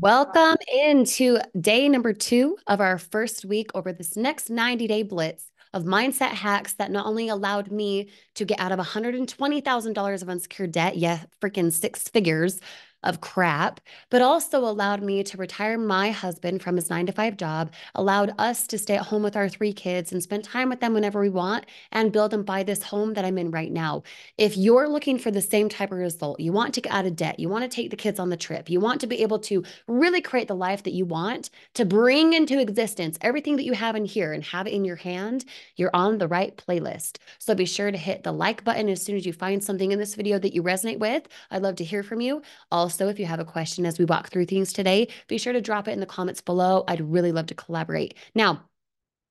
Welcome into day number 2 of our first week over this next 90-day blitz of mindset hacks that not only allowed me to get out of $120,000 of unsecured debt, yeah, freaking six figures of crap, but also allowed me to retire my husband from his 9 to 5 job, allowed us to stay at home with our 3 kids and spend time with them whenever we want, and build and buy this home that I'm in right now. If you're looking for the same type of result, you want to get out of debt, you want to take the kids on the trip, you want to be able to really create the life that you want, to bring into existence everything that you have in here and have it in your hand, you're on the right playlist. So be sure to hit the like button as soon as you find something in this video that you resonate with. I'd love to hear from you. Also, if you have a question as we walk through things today, be sure to drop it in the comments below. I'd really love to collaborate. Now,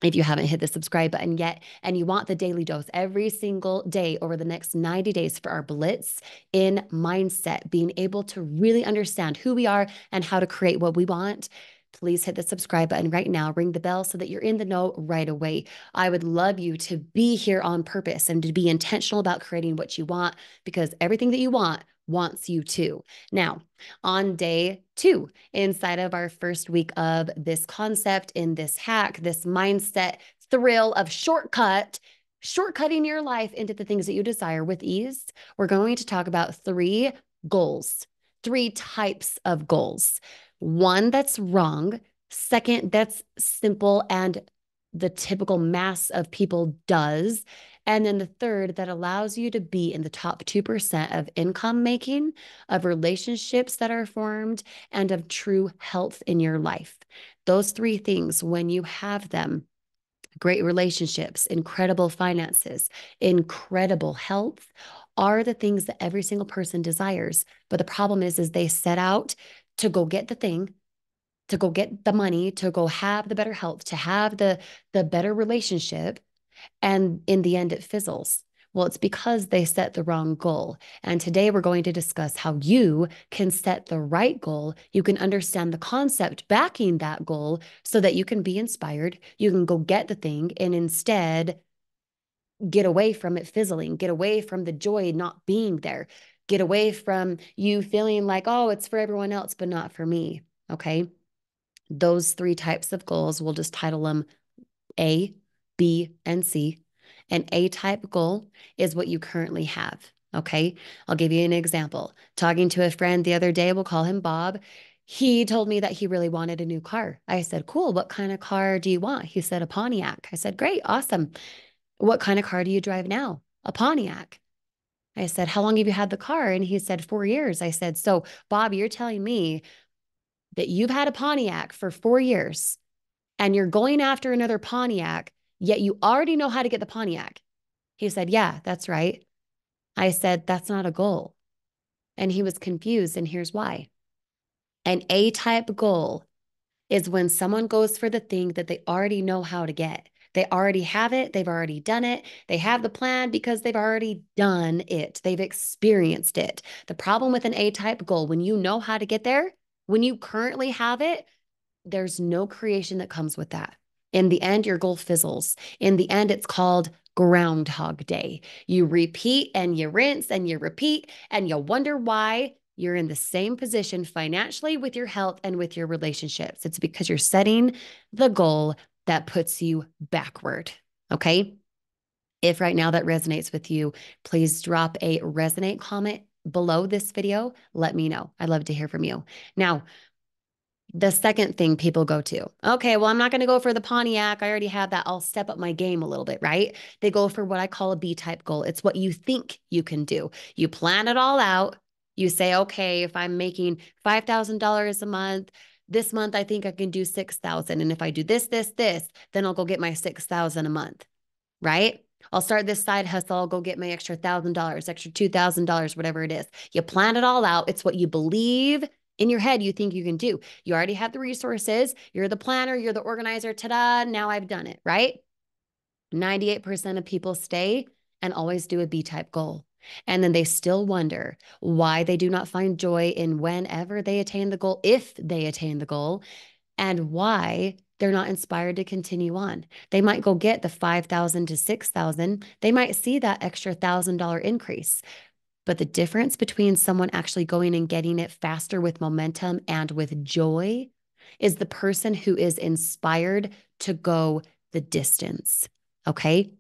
if you haven't hit the subscribe button yet and you want the daily dose every single day over the next 90 days for our blitz in mindset, being able to really understand who we are and how to create what we want, please hit the subscribe button right now. Ring the bell so that you're in the know right away. I would love you to be here on purpose and to be intentional about creating what you want, because everything that you want wants you to. Now, on day 2, inside of our first week of this concept, in this hack, this mindset thrill of shortcutting your life into the things that you desire with ease, we're going to talk about 3 goals, 3 types of goals. One that's wrong, second that's simple and the typical mass of people does, and then the third that allows you to be in the top 2% of income making, of relationships that are formed, and of true health in your life. Those 3 things, when you have them, great relationships, incredible finances, incredible health, are the things that every single person desires. But the problem is they set out to go get the thing, to go get the money, to go have the better health, to have the better relationship, and in the end, it fizzles. Well, it's because they set the wrong goal. And today we're going to discuss how you can set the right goal. You can understand the concept backing that goal so that you can be inspired. You can go get the thing and instead get away from it fizzling, get away from the joy not being there, get away from you feeling like, oh, it's for everyone else, but not for me. Okay. Those 3 types of goals, we'll just title them A, B, and C. An A type goal is what you currently have. Okay. I'll give you an example. Talking to a friend the other day, we'll call him Bob. He told me that he really wanted a new car. I said, cool. What kind of car do you want? He said, a Pontiac. I said, great. Awesome. What kind of car do you drive now? A Pontiac. I said, how long have you had the car? And he said, 4 years. I said, so Bob, you're telling me that you've had a Pontiac for 4 years and you're going after another Pontiac, yet you already know how to get the Pontiac. He said, yeah, that's right. I said, that's not a goal. And he was confused. And here's why. An A type goal is when someone goes for the thing that they already know how to get. They already have it. They've already done it. They have the plan because they've already done it. They've experienced it. The problem with an A type goal, when you know how to get there, when you currently have it, there's no creation that comes with that. In the end, your goal fizzles. In the end, it's called Groundhog Day. You repeat and you rinse and you repeat and you wonder why you're in the same position financially with your health and with your relationships. It's because you're setting the goal that puts you backward. Okay. If right now that resonates with you, please drop a resonate comment below this video. Let me know. I'd love to hear from you. Now, the second thing people go to, okay, well, I'm not going to go for the Pontiac. I already have that. I'll step up my game a little bit, right? They go for what I call a B type goal. It's what you think you can do. You plan it all out. You say, okay, if I'm making $5,000 a month, this month I think I can do 6,000. And if I do this, then I'll go get my 6,000 a month, right? I'll start this side hustle. I'll go get my extra $1,000, extra $2,000, whatever it is. You plan it all out. It's what you believe in your head you think you can do. You already have the resources. You're the planner. You're the organizer. Ta-da, now I've done it, right? 98% of people stay and always do a B-type goal. And then they still wonder why they do not find joy in whenever they attain the goal, if they attain the goal, and why they're not inspired to continue on. They might go get the 5,000 to 6,000. They might see that extra $1,000 increase. But the difference between someone actually going and getting it faster with momentum and with joy is the person who is inspired to go the distance. Okay.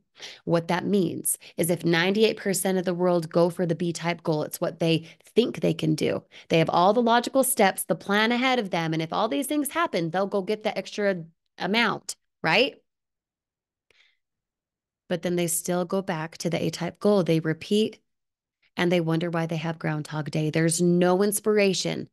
What that means is if 98% of the world go for the B type goal, it's what they think they can do. They have all the logical steps, the plan ahead of them. And if all these things happen, they'll go get the extra amount, right? But then they still go back to the A type goal. They repeat and they wonder why they have Groundhog Day. There's no inspiration.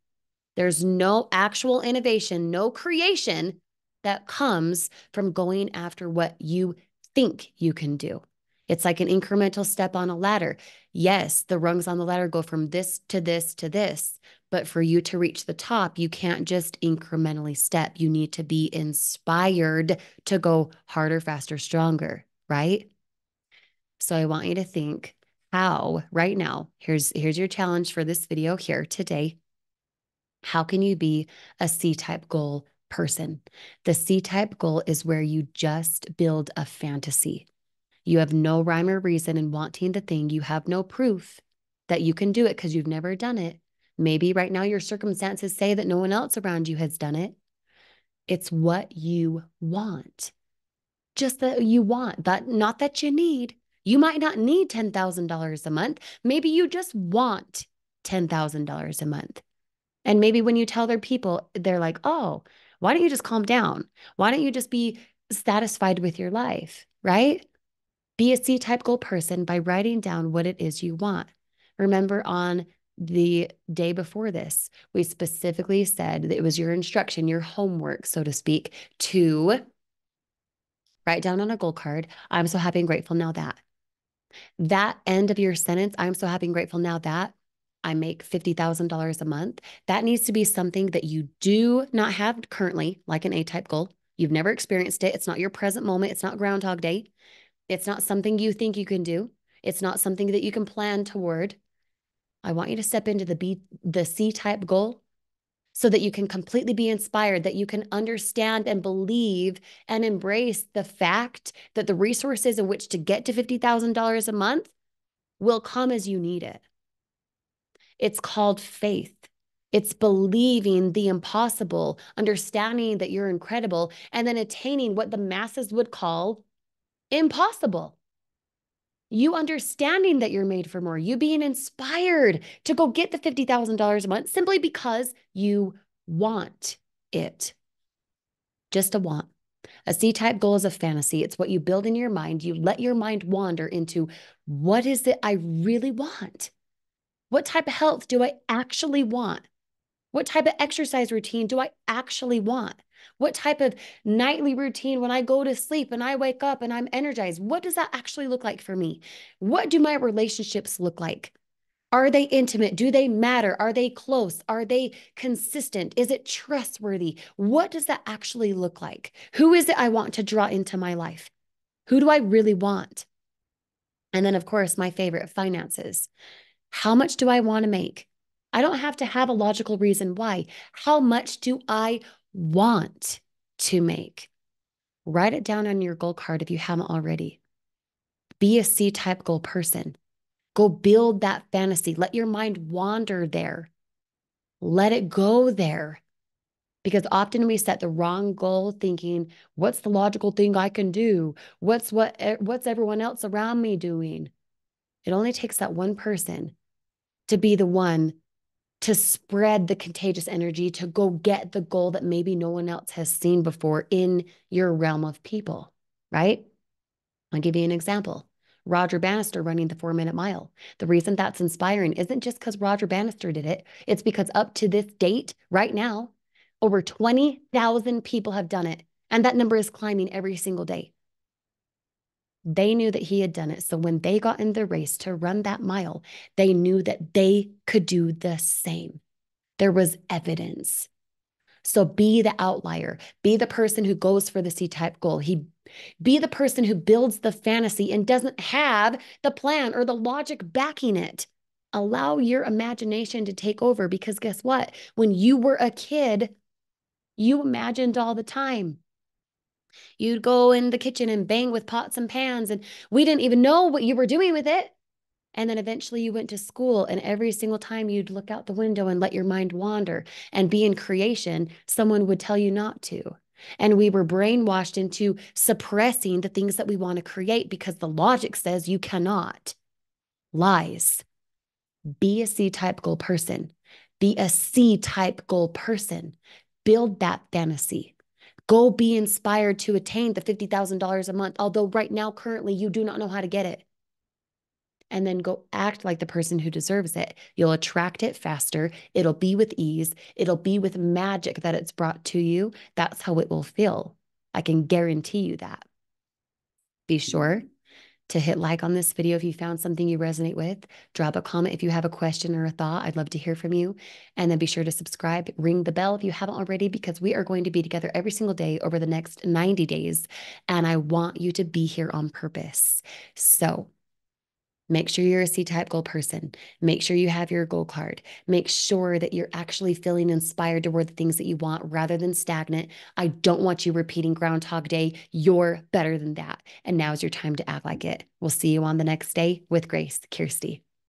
There's no actual innovation, no creation that comes from going after what you think you can do. It's like an incremental step on a ladder. Yes, the rungs on the ladder go from this to this to this, but for you to reach the top, you can't just incrementally step. You need to be inspired to go harder, faster, stronger, right? So I want you to think how right now, here's your challenge for this video here today. How can you be a C-type goal person? The C-type goal is where you just build a fantasy. You have no rhyme or reason in wanting the thing. You have no proof that you can do it because you've never done it. Maybe right now your circumstances say that no one else around you has done it. It's what you want. Just that you want, that not that you need. You might not need $10,000 a month. Maybe you just want $10,000 a month. And maybe when you tell their people, they're like, oh, why don't you just calm down? Why don't you just be satisfied with your life, right? Be a C type goal person by writing down what it is you want. Remember, on the day before this, we specifically said that it was your instruction, your homework, so to speak, to write down on a goal card, I'm so happy and grateful now that end of your sentence, I'm so happy and grateful now that I make $50,000 a month. That needs to be something that you do not have currently, like an A type goal. You've never experienced it. It's not your present moment. It's not Groundhog Day. It's not something you think you can do. It's not something that you can plan toward. I want you to step into the C type goal so that you can completely be inspired, that you can understand and believe and embrace the fact that the resources in which to get to $50,000 a month will come as you need it. It's called faith. It's believing the impossible, understanding that you're incredible, and then attaining what the masses would call impossible. You understanding that you're made for more, you being inspired to go get the $50,000 a month simply because you want it. Just a want. A C-type goal is a fantasy. It's what you build in your mind. You let your mind wander into, what is it I really want? What type of health do I actually want? What type of exercise routine do I actually want? What type of nightly routine when I go to sleep and I wake up and I'm energized? What does that actually look like for me? What do my relationships look like? Are they intimate? Do they matter? Are they close? Are they consistent? Is it trustworthy? What does that actually look like? Who is it I want to draw into my life? Who do I really want? And then, of course, my favorite, finances. How much do I want to make? I don't have to have a logical reason why. How much do I want to make? Write it down on your goal card if you haven't already. Be a C type goal person. Go build that fantasy. Let your mind wander there. Let it go there. Because often we set the wrong goal thinking, what's the logical thing I can do? What's everyone else around me doing? It only takes that one person to be the one to spread the contagious energy to go get the goal that maybe no one else has seen before in your realm of people, right? I'll give you an example. Roger Bannister running the 4-minute mile. The reason that's inspiring isn't just because Roger Bannister did it. It's because up to this date, right now, over 20,000 people have done it. And that number is climbing every single day. They knew that he had done it. So when they got in the race to run that mile, they knew that they could do the same. There was evidence. So be the outlier. Be the person who goes for the C-type goal. Be the person who builds the fantasy and doesn't have the plan or the logic backing it. Allow your imagination to take over, because guess what? When you were a kid, you imagined all the time. You'd go in the kitchen and bang with pots and pans, and we didn't even know what you were doing with it. And then eventually you went to school, and every single time you'd look out the window and let your mind wander and be in creation, someone would tell you not to. And we were brainwashed into suppressing the things that we want to create because the logic says you cannot. Lies. Be a C type goal person. Be a C type goal person. Build that fantasy. Go be inspired to attain the $50,000 a month, although right now, currently, you do not know how to get it. And then go act like the person who deserves it. You'll attract it faster. It'll be with ease. It'll be with magic that it's brought to you. That's how it will feel. I can guarantee you that. Be sure to hit like on this video if you found something you resonate with. Drop a comment if you have a question or a thought. I'd love to hear from you. And then be sure to subscribe, ring the bell if you haven't already, because we are going to be together every single day over the next 90 days. And I want you to be here on purpose. So make sure you're a C-type goal person. Make sure you have your goal card. Make sure that you're actually feeling inspired toward the things that you want rather than stagnant. I don't want you repeating Groundhog Day. You're better than that. And now's your time to act like it. We'll see you on the next day with Grace, Kirsty.